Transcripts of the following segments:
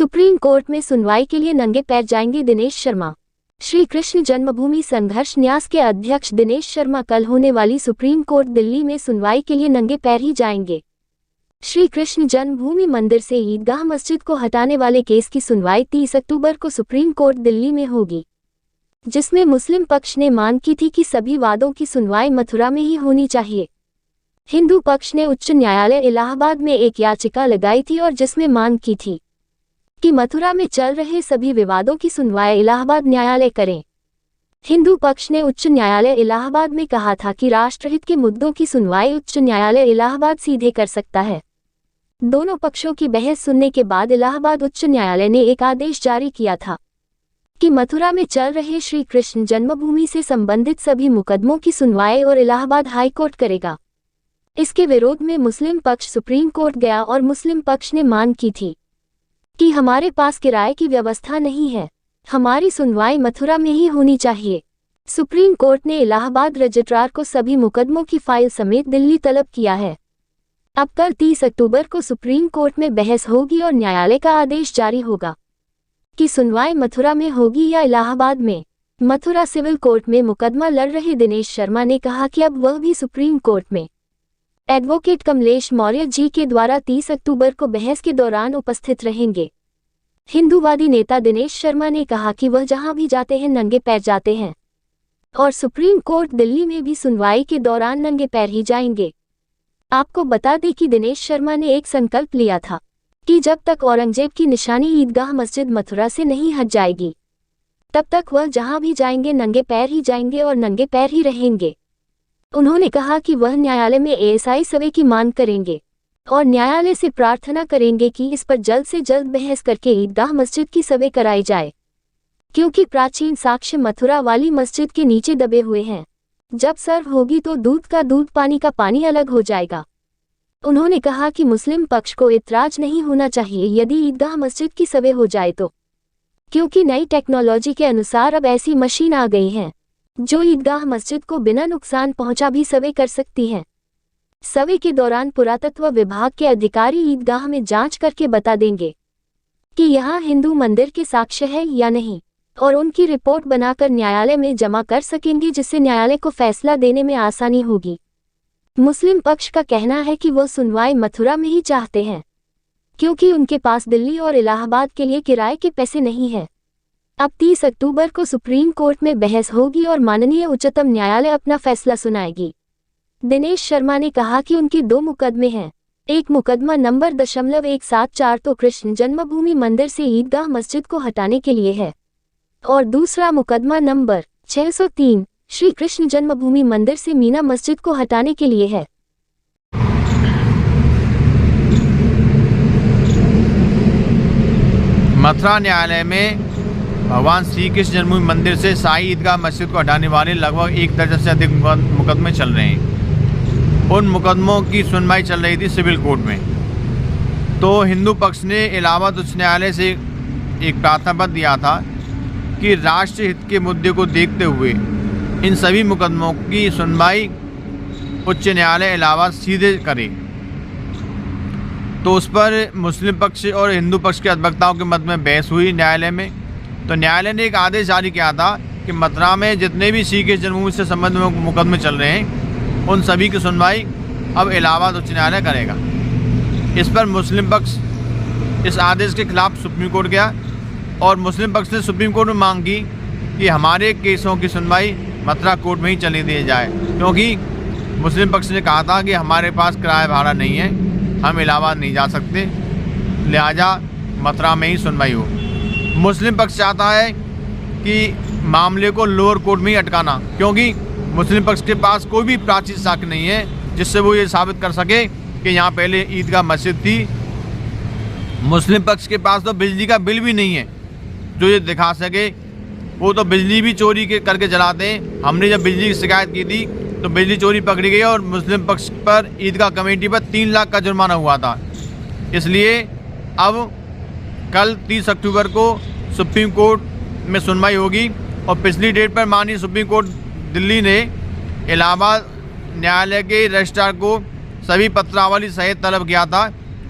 Supreme court में सुनवाई के लिए नंगे पैर जाएंगे दिनेश शर्मा। श्री कृष्ण जन्मभूमि संघर्ष न्यास के अध्यक्ष दिनेश शर्मा कल होने वाली सुप्रीम कोर्ट दिल्ली में सुनवाई के लिए नंगे पैर ही जाएंगे। श्री कृष्ण जन्मभूमि मंदिर से ईदगाह मस्जिद को हटाने वाले केस की सुनवाई 30 अक्टूबर को सुप्रीम कोर्ट दिल्ली में होगी, जिसमें मुस्लिम पक्ष ने मांग की थी कि सभी वादों की सुनवाई मथुरा में ही होनी चाहिए। हिंदू पक्ष ने उच्च न्यायालय इलाहाबाद में एक याचिका लगाई थी और जिसमें मांग की थी कि मथुरा में चल रहे सभी विवादों की सुनवाई इलाहाबाद न्यायालय करें। हिंदू पक्ष ने उच्च न्यायालय इलाहाबाद में कहा था कि राष्ट्रहित के मुद्दों की सुनवाई उच्च न्यायालय इलाहाबाद सीधे कर सकता है। दोनों पक्षों की बहस सुनने के बाद इलाहाबाद उच्च न्यायालय ने एक आदेश जारी किया था कि मथुरा में चल रहे श्री कृष्ण जन्मभूमि से संबंधित सभी मुकदमों की सुनवाई और इलाहाबाद हाईकोर्ट करेगा। इसके विरोध में मुस्लिम पक्ष सुप्रीम कोर्ट गया और मुस्लिम पक्ष ने मांग की थी कि हमारे पास किराए की व्यवस्था नहीं है, हमारी सुनवाई मथुरा में ही होनी चाहिए। सुप्रीम कोर्ट ने इलाहाबाद रजिस्ट्रार को सभी मुकदमों की फाइल समेत दिल्ली तलब किया है। अब कल 30 अक्टूबर को सुप्रीम कोर्ट में बहस होगी और न्यायालय का आदेश जारी होगा कि सुनवाई मथुरा में होगी या इलाहाबाद में। मथुरा सिविल कोर्ट में मुकदमा लड़ रहे दिनेश शर्मा ने कहा कि अब वह भी सुप्रीम कोर्ट में एडवोकेट कमलेश मौर्य जी के द्वारा 30 अक्टूबर को बहस के दौरान उपस्थित रहेंगे। हिंदूवादी नेता दिनेश शर्मा ने कहा कि वह जहां भी जाते हैं नंगे पैर जाते हैं और सुप्रीम कोर्ट दिल्ली में भी सुनवाई के दौरान नंगे पैर ही जाएंगे। आपको बता दें कि दिनेश शर्मा ने एक संकल्प लिया था कि जब तक औरंगजेब की निशानी ईदगाह मस्जिद मथुरा से नहीं हट जाएगी तब तक वह जहां भी जाएंगे नंगे पैर ही जाएंगे और नंगे पैर ही रहेंगे। उन्होंने कहा कि वह न्यायालय में एएसआई सर्वे की मांग करेंगे और न्यायालय से प्रार्थना करेंगे कि इस पर जल्द से जल्द बहस करके ईदगाह मस्जिद की सर्वे कराई जाए, क्योंकि प्राचीन साक्ष्य मथुरा वाली मस्जिद के नीचे दबे हुए हैं। जब सर्व होगी तो दूध का दूध पानी का पानी अलग हो जाएगा। उन्होंने कहा कि मुस्लिम पक्ष को इतराज नहीं होना चाहिए यदि ईदगाह मस्जिद की सर्वे हो जाए तो, क्योंकि नई टेक्नोलॉजी के अनुसार अब ऐसी मशीन आ गई हैं जो ईदगाह मस्जिद को बिना नुकसान पहुंचा भी सर्वे कर सकती हैं। सर्वे के दौरान पुरातत्व विभाग के अधिकारी ईदगाह में जांच करके बता देंगे कि यहाँ हिंदू मंदिर के साक्ष्य है या नहीं और उनकी रिपोर्ट बनाकर न्यायालय में जमा कर सकेंगे, जिससे न्यायालय को फैसला देने में आसानी होगी। मुस्लिम पक्ष का कहना है कि वो सुनवाई मथुरा में ही चाहते हैं, क्योंकि उनके पास दिल्ली और इलाहाबाद के लिए किराए के पैसे नहीं हैं। अब 30 अक्टूबर को सुप्रीम कोर्ट में बहस होगी और माननीय उच्चतम न्यायालय अपना फैसला सुनाएगी। दिनेश शर्मा ने कहा कि उनके 2 मुकदमे हैं। एक मुकदमा नंबर 174 तो कृष्ण जन्मभूमि मंदिर से ईदगाह मस्जिद को हटाने के लिए है और दूसरा मुकदमा नंबर 603 श्री कृष्ण जन्मभूमि मंदिर से मीना मस्जिद को हटाने के लिए है। मथुरा न्यायालय में भगवान श्री कृष्ण जन्मभूमि मंदिर से साई ईदगाह मस्जिद को हटाने वाले लगभग 1 दर्जन से अधिक मुकदमे चल रहे हैं। उन मुकदमों की सुनवाई चल रही थी सिविल कोर्ट में। तो हिंदू पक्ष ने इलाहाबाद उच्च न्यायालय से एक प्रार्थना पत्र दिया था कि राष्ट्र हित के मुद्दे को देखते हुए इन सभी मुकदमों की सुनवाई उच्च न्यायालय इलाहाबाद सीधे करे। तो उस पर मुस्लिम पक्ष और हिंदू पक्ष के अधिवक्ताओं के मध्य में बहस हुई न्यायालय में। तो न्यायालय ने एक आदेश जारी किया था कि मथुरा में जितने भी श्री कृष्ण जन्मभूमि से संबंधित मुकदमे चल रहे हैं उन सभी की सुनवाई अब इलाहाबाद उच्च न्यायालय करेगा। इस पर मुस्लिम पक्ष इस आदेश के खिलाफ सुप्रीम कोर्ट गया और मुस्लिम पक्ष ने सुप्रीम कोर्ट में मांग की कि हमारे केसों की सुनवाई मथुरा कोर्ट में ही चली दी जाए, क्योंकि मुस्लिम पक्ष ने कहा था कि हमारे पास किराया भाड़ा नहीं है, हम इलाहाबाद नहीं जा सकते, लिहाजा मथुरा में ही सुनवाई हो। मुस्लिम पक्ष चाहता है कि मामले को लोअर कोर्ट में ही अटकाना, क्योंकि मुस्लिम पक्ष के पास कोई भी प्राचीन साक्ष्य नहीं है जिससे वो ये साबित कर सके कि यहाँ पहले ईदगाह मस्जिद थी। मुस्लिम पक्ष के पास तो बिजली का बिल भी नहीं है जो ये दिखा सके। वो तो बिजली भी चोरी करके जलाते हैं। हमने जब बिजली की शिकायत की थी तो बिजली चोरी पकड़ी गई और मुस्लिम पक्ष पर ईदगाह कमेटी पर 3 लाख का जुर्माना हुआ था। इसलिए अब कल 30 अक्टूबर को सुप्रीम कोर्ट में सुनवाई होगी और पिछली डेट पर माननीय सुप्रीम कोर्ट दिल्ली ने इलाहाबाद न्यायालय के रजिस्ट्रार को सभी पत्रावली सहित तलब किया था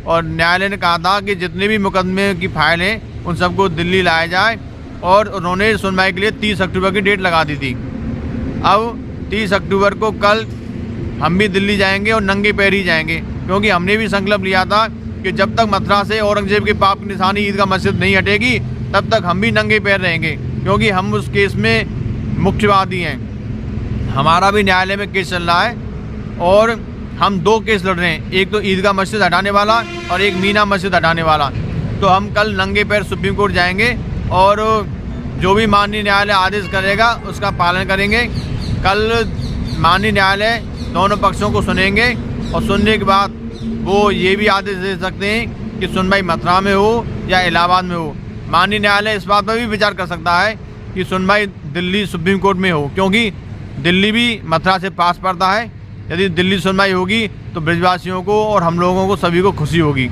और न्यायालय ने कहा था कि जितने भी मुकदमे की फाइल हैं उन सबको दिल्ली लाया जाए, और उन्होंने सुनवाई के लिए 30 अक्टूबर की डेट लगा दी थी। अब 30 अक्टूबर को कल हम भी दिल्ली जाएंगे और नंगे पैर ही जाएंगे, क्योंकि हमने भी संकल्प लिया था कि जब तक मथुरा से औरंगजेब के पाप की निशानी ईदगाह मस्जिद नहीं हटेगी तब तक हम भी नंगे पैर रहेंगे, क्योंकि हम उस केस में मुख्यवादी हैं। हमारा भी न्यायालय में केस चल रहा है और हम 2 केस लड़ रहे हैं, एक तो ईदगाह मस्जिद हटाने वाला और एक मीना मस्जिद हटाने वाला। तो हम कल नंगे पैर सुप्रीम कोर्ट जाएंगे और जो भी माननीय न्यायालय आदेश करेगा उसका पालन करेंगे। कल माननीय न्यायालय दोनों पक्षों को सुनेंगे और सुनने के बाद वो ये भी आदेश दे सकते हैं कि सुनवाई मथुरा में हो या इलाहाबाद में हो। माननीय न्यायालय इस बात पर भी विचार कर सकता है कि सुनवाई दिल्ली सुप्रीम कोर्ट में हो, क्योंकि दिल्ली भी मथुरा से पास पड़ता है। यदि दिल्ली सुनवाई होगी तो ब्रजवासियों को और हम लोगों को सभी को खुशी होगी।